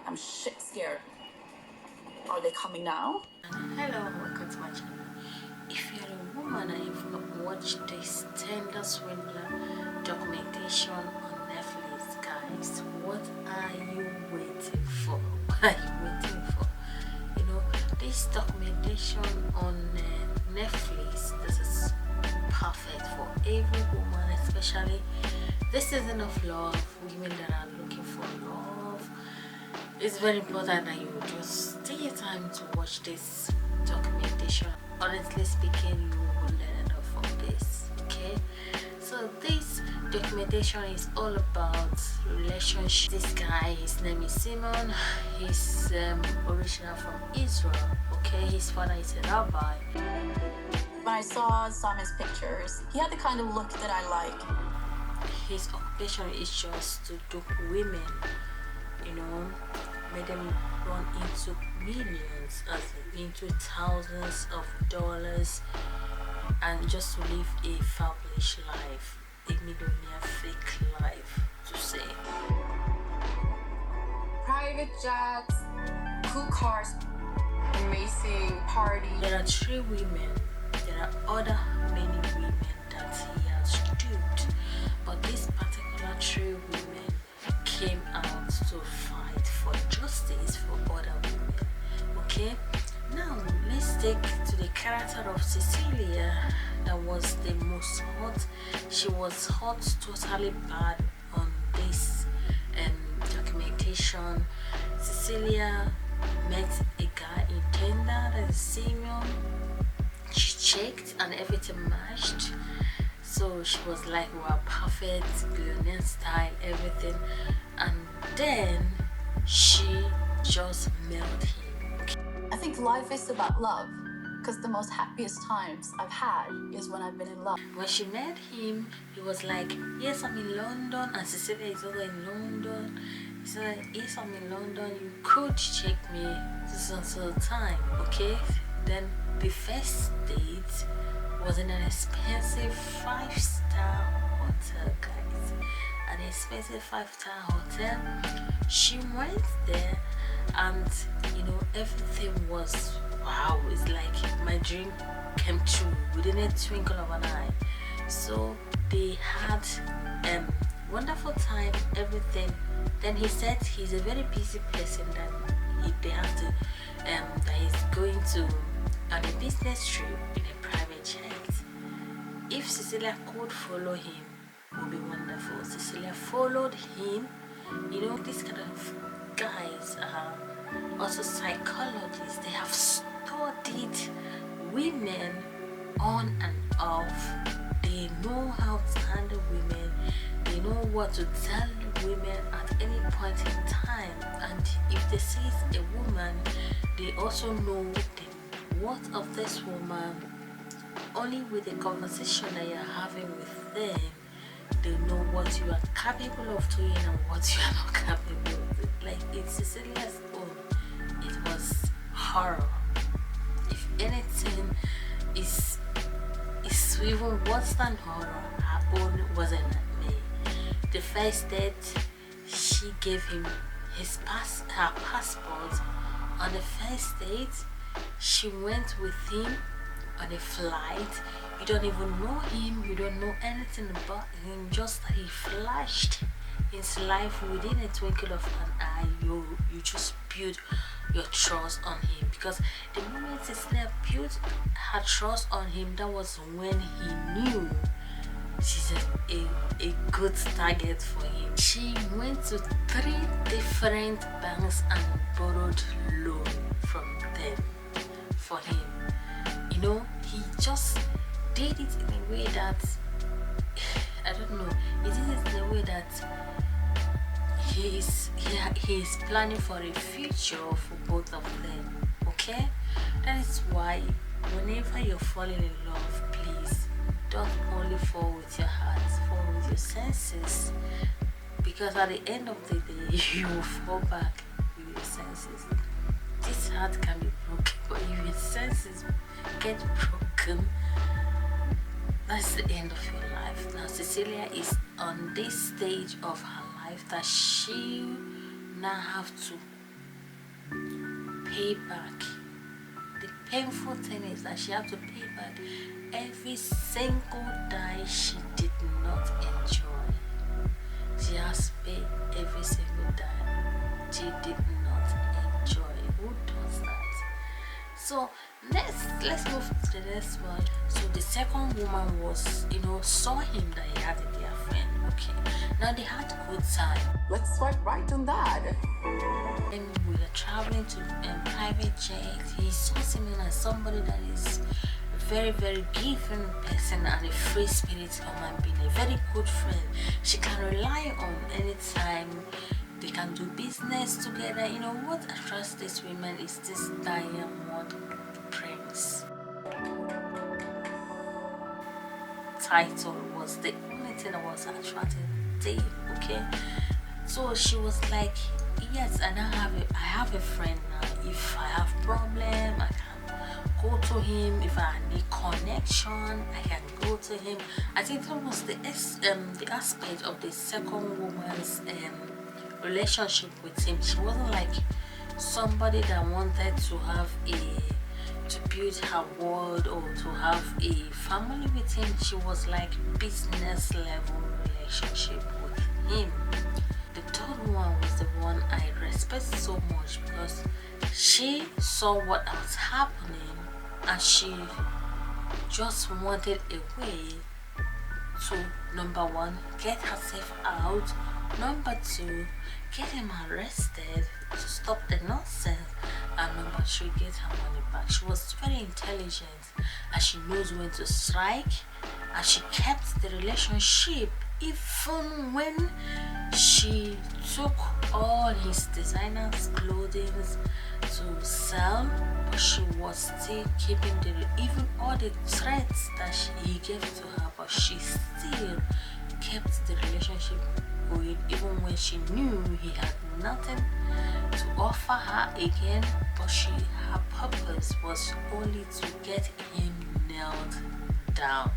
I'm shit scared. Are they coming now? Hello, welcome to my channel. If you're a woman and you've not watched this Tinder Swindler documentation on Netflix, guys, what are you waiting for? What are you waiting for? You know, this documentation on Netflix, this is perfect for every woman, especially this season of love, women that are looking for love. It's very important that you just take your time to watch this documentation. Honestly speaking, you will learn enough from this. Okay, so this documentation is all about relationship. This guy, his name is Simon. He's original from Israel. Okay, his father is a rabbi. When I saw Simon's pictures, he had the kind of look that I like. His occupation is just to dupe women, you know, make them run into millions, into thousands of dollars, and just to live a fabulous life, a millionaire fake life, to say. Private jets, cool cars, amazing parties. There are 3 women. There are other many women that he has duped, but this particular 3 women came out to fight for justice for other women. Okay, now let's take to the character of Cecilia. That was the most hot. She was hot, totally bad on this documentation. Cecilia met a guy in Tinder, that is Simon. She checked and everything matched, so she was like, wow, perfect, billionaire style, everything. And then she just mailed him. I think life is about love, because the most happiest times I've had is when I've been in love. When she met him, he was like, yes, I'm in London, and Cecilia is also in London. He said, yes, I'm in London, you could check me this until time. Okay, then the first date was in an expensive 5-star hotel, guys. An expensive 5-star hotel. She went there, and you know, everything was wow. It's like my dream came true within a twinkle of an eye. So they had wonderful time, everything. Then he said he's a very busy person, that they have to that he's going to on a business trip in a private jet. If Cecilia could follow him, it would be wonderful. Cecilia followed him. You know, these kind of guys are also psychologists. They have studied women on and off. They know how to handle women. They know what to tell women at any point in time. And if they see a woman, they also know the worth of this woman. Only with the conversation that you're having with them, they know what you are capable of doing and what you are not capable of doing. Like in Cecilia's own, it was horror. If anything is even worse than horror, her own wasn't me. The first date, she gave him her passport. On the first date, she went with him on a flight. You don't even know him, you don't know anything about him, just that he flashed his life within a twinkle of an eye. You just build your trust on him, because the moment Cecilia built her trust on him, that was when he knew she's a good target for him. She went to 3 different banks and borrowed loan from them for him. You know, he just did it in a way that I don't know. He did it in a way that he's planning for a future for both of them. Okay, that is why whenever you're falling in love, please don't only fall with your heart, fall with your senses, because at the end of the day you will fall back with your senses. This heart can be broken, but if your senses get broken, that's the end of your life. Now Cecilia is on this stage of her life that she now have to pay back. The painful thing is that she had to pay back every single day she did not enjoy. She has to pay every single day she did not enjoy. Who does that? So let's move to the next one. So the second woman was, saw him that he had a girlfriend. Okay, now they had a good time. Let's swipe right on that. And we were traveling to private jet. He saw him as somebody that is a very, very giving person and a free spirit human being, a very good friend she can rely on anytime. They can do business together. What attracts these women is this diamond prince. Title was the only thing that was attracting them. Okay, so she was like, yes, and I have a friend now. If I have problem, I can go to him. If I need connection, I can go to him. I think that was the aspect of the second woman's relationship with him. She wasn't like somebody that wanted to build her world or to have a family with him. She was like business level relationship with him. The third one was the one I respect so much because she saw what was happening and she just wanted a way to, number one, get herself out, number two, get him arrested to stop the nonsense, and number three, get her money back. She was very intelligent and she knows when to strike, and she kept the relationship even when she took all his designers' clothing to sell, but she was still keeping even all the threats that he gave to her, but she still kept the relationship going even when she knew he had nothing to offer her again, but her purpose was only to get him nailed down.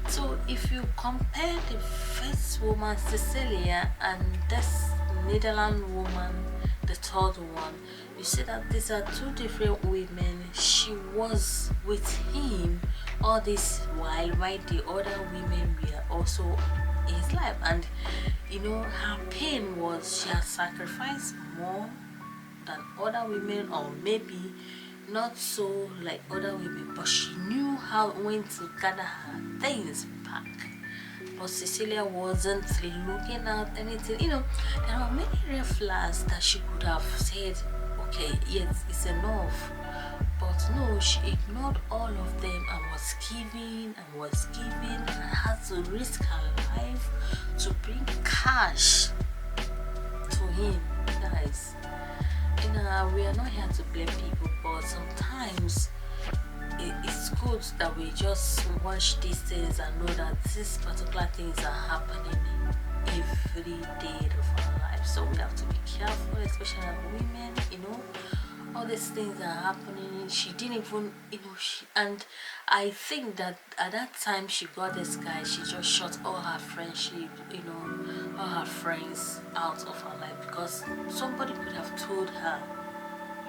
So if you compare the first woman, Cecilia, and this Netherlands woman, the third one, you see that these are two different women. She was with him all this while the other women were also in his life, and her pain was she had sacrificed more than other women, or maybe not so like other women, but she knew when to gather her things back. But Cecilia wasn't looking at anything. There are many red flags that she could have said, okay, yes, it's enough. But no, she ignored all of them and was giving and had to risk her life to bring cash to him. Guys, we are not here to blame people, but sometimes it's good that we just watch these things and know that these particular things are happening every day of our lives. So we have to be careful, especially as women. All these things are happening. She didn't even, and I think that at that time she got this guy, she just shut all her friendship, all her friends out of her life, because somebody could have told her,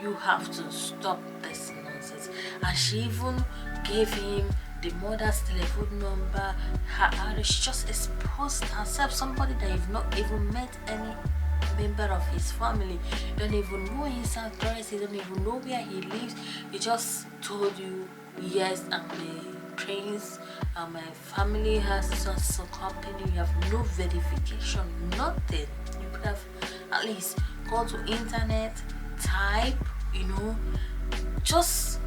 you have to stop this nonsense. And she even gave him the mother's telephone number, her address. She just exposed herself, somebody that you've not even met any member of his family, you don't even know his address, you don't even know where he lives. He just told you, yes, I'm a prince and my family has some company. You have no verification, nothing. You could have at least go to internet, type, just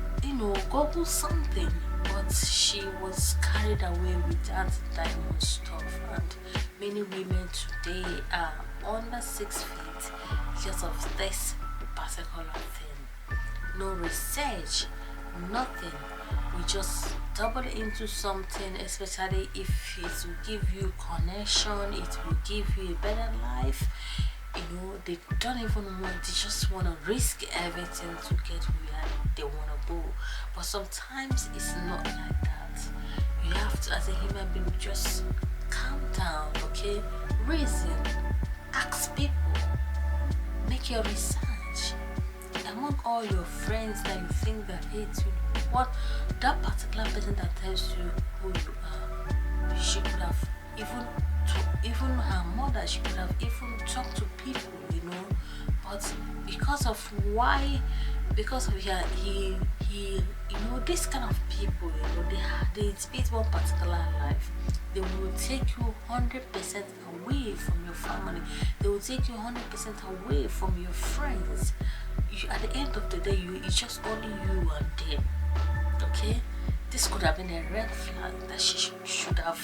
Google something. But she was carried away with that diamond stuff, and many women today are under 6 feet because of this particular thing. No research, nothing. We just double into something, especially if it will give you connection, it will give you a better life. They don't even want, they just want to risk everything to get where they want to go. But sometimes it's not like that. You have to, as a human being, just calm down, okay? Reason, ask people, make your research. among all your friends that you think that hate you, what that particular person that tells you who you are, she could have even her mother, she could have even talked to people, you know, but because of he you know, this kind of people, you know, they speak one particular life. They will take you 100% away from your family. They will take you 100% away from your friends. At the end of the day, it's just only you and them. Okay, this could have been a red flag that she should have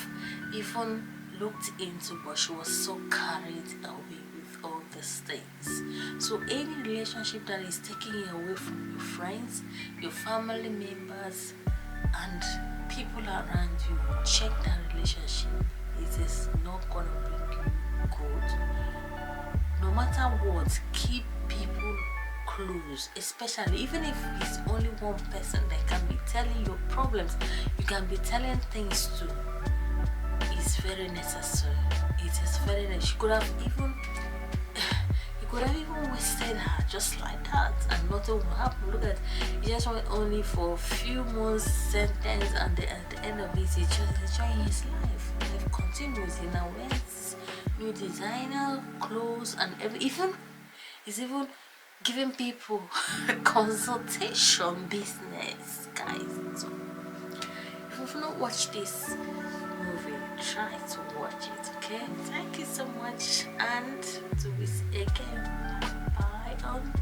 even looked into, but she was so carried away with all these things. So any relationship that is taking you away from your friends, your family members, and people around you, check that relationship. It is not gonna bring you good. No matter what, keep people close, especially even if it's only one person that can be telling your problems, you can be telling things to. It's very necessary. It is very necessary. You could have even wasted her just like that, and nothing will happen. Look at, it just went only for a few months sentence, and at the end of it, he's just enjoying his life. Life continues. He now wears new designer clothes and he's even giving people consultation business, guys. So if you've not watched this movie, try to watch it. Okay, thank you so much, and to this again, bye on